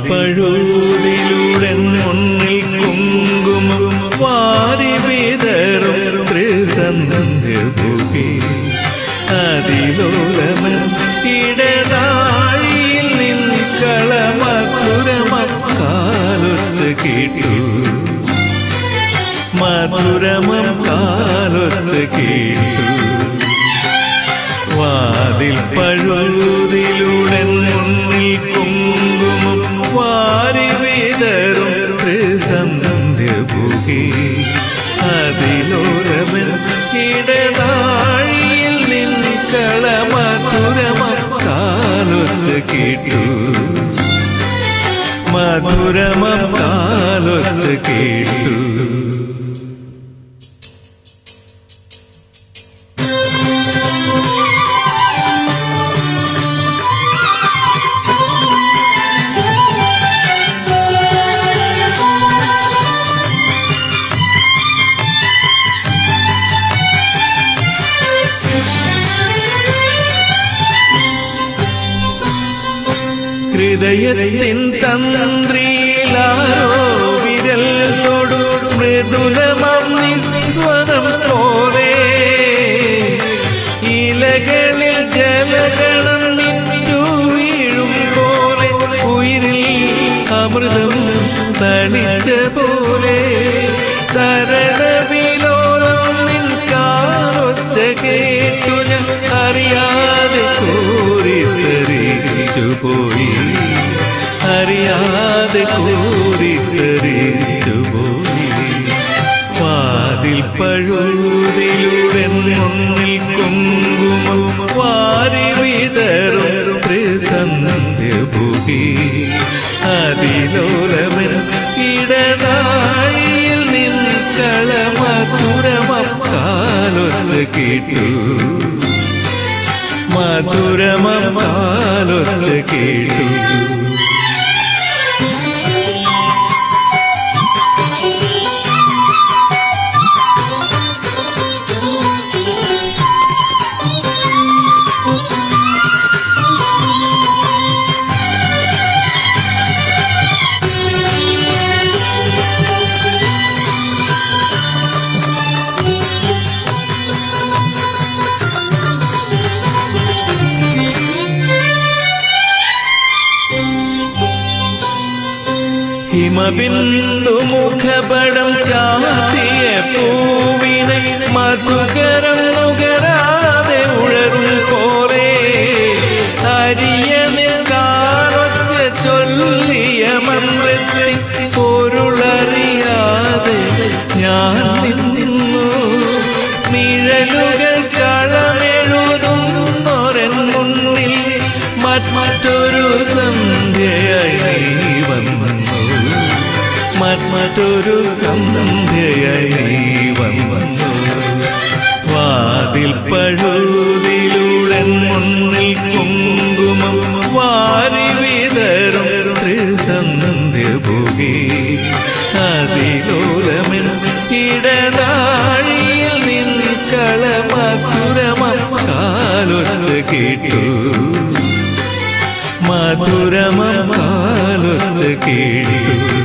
പഴുതിലൂടെ മുന്നിൽ കുങ്കുമം വാരി വിതറും ത്രിസന്ധ്യപുകി അതിലോലമൻ ഇടനാഴിയിൽ നിൻ കളമധുരമക്കാലൊച്ച കേട്ടു മധുരമക്കാലൊച്ച കേട്ടു വാതിൽ പഴുതിലൂടെ മുന്നിൽ കുങ്കുമം വാരി വിതറും ത്രിസന്ധ്യപുകി അതിലോലമൻ ഇടനാഴിയിൽ നിൻ കളമധുരമക്കാലൊച്ച കേട്ടു മധുരമക്കാലൊച്ച കേട്ടു ഹൃദയത്തിൻ തന്ത്രിയിലാരോ വിരൽ തൊടു മൃദുലമം നിസ്വരം പോലെ ഇലകളിൽ ജലഗണം മിറ്റു വീഴും പോലെ ഉയിരിൽ അമൃതം തളിച്ച പോലെ തരണവിലോലം നിൻ കാലൊച്ച കേട്ടു ഞാൻ അറിയാതെ കോരിത്തരിച്ചുപോയി അറിയാതെ കോരിത്തരിച്ചുപോയി വാതിൽ പഴുതിലൂടെ മുന്നിൽ കുങ്കുമം വാരി വിതറും ത്രിസന്ധ്യപുകി അതിലോലമൻ ഇടനാഴിയിൽ നിൻ കളമധുരമക്കാലൊച്ച കേട്ടു മധുരമക്കാലൊച്ച കേട്ടു ഹിമബിന്ദു മുഖപടം ചാത്തിയ പൂവിനെ മധുകരം നുകരാതെ ഉഴറും പോലെ അരിയനിൽ കാലൊച്ച ചൊല്ലിയ മന്ത്രത്തിൽ പൊരുളറിയാതെ ഞാൻ നിന്നു നിഴലുകൾ കളമെഴുതുന്നൊരൻ മുന്നിൽ മറ്റൊരു സന്ധ്യയായി നീ വന്നു മറ്റൊരു സന്ധ്യയായി നീ വന്നു വാതിൽ പഴുതിലൂടെ മുന്നിൽ കുങ്കുമം വാരി വിതറും ത്രിസന്ധ്യപുകി അതിലോലമൻ ഇടനാഴിയിൽ നിൻ കളമധുരമക്കാലൊച്ച കേട്ടു മധുരമക്കാലൊച്ച കേട്ടു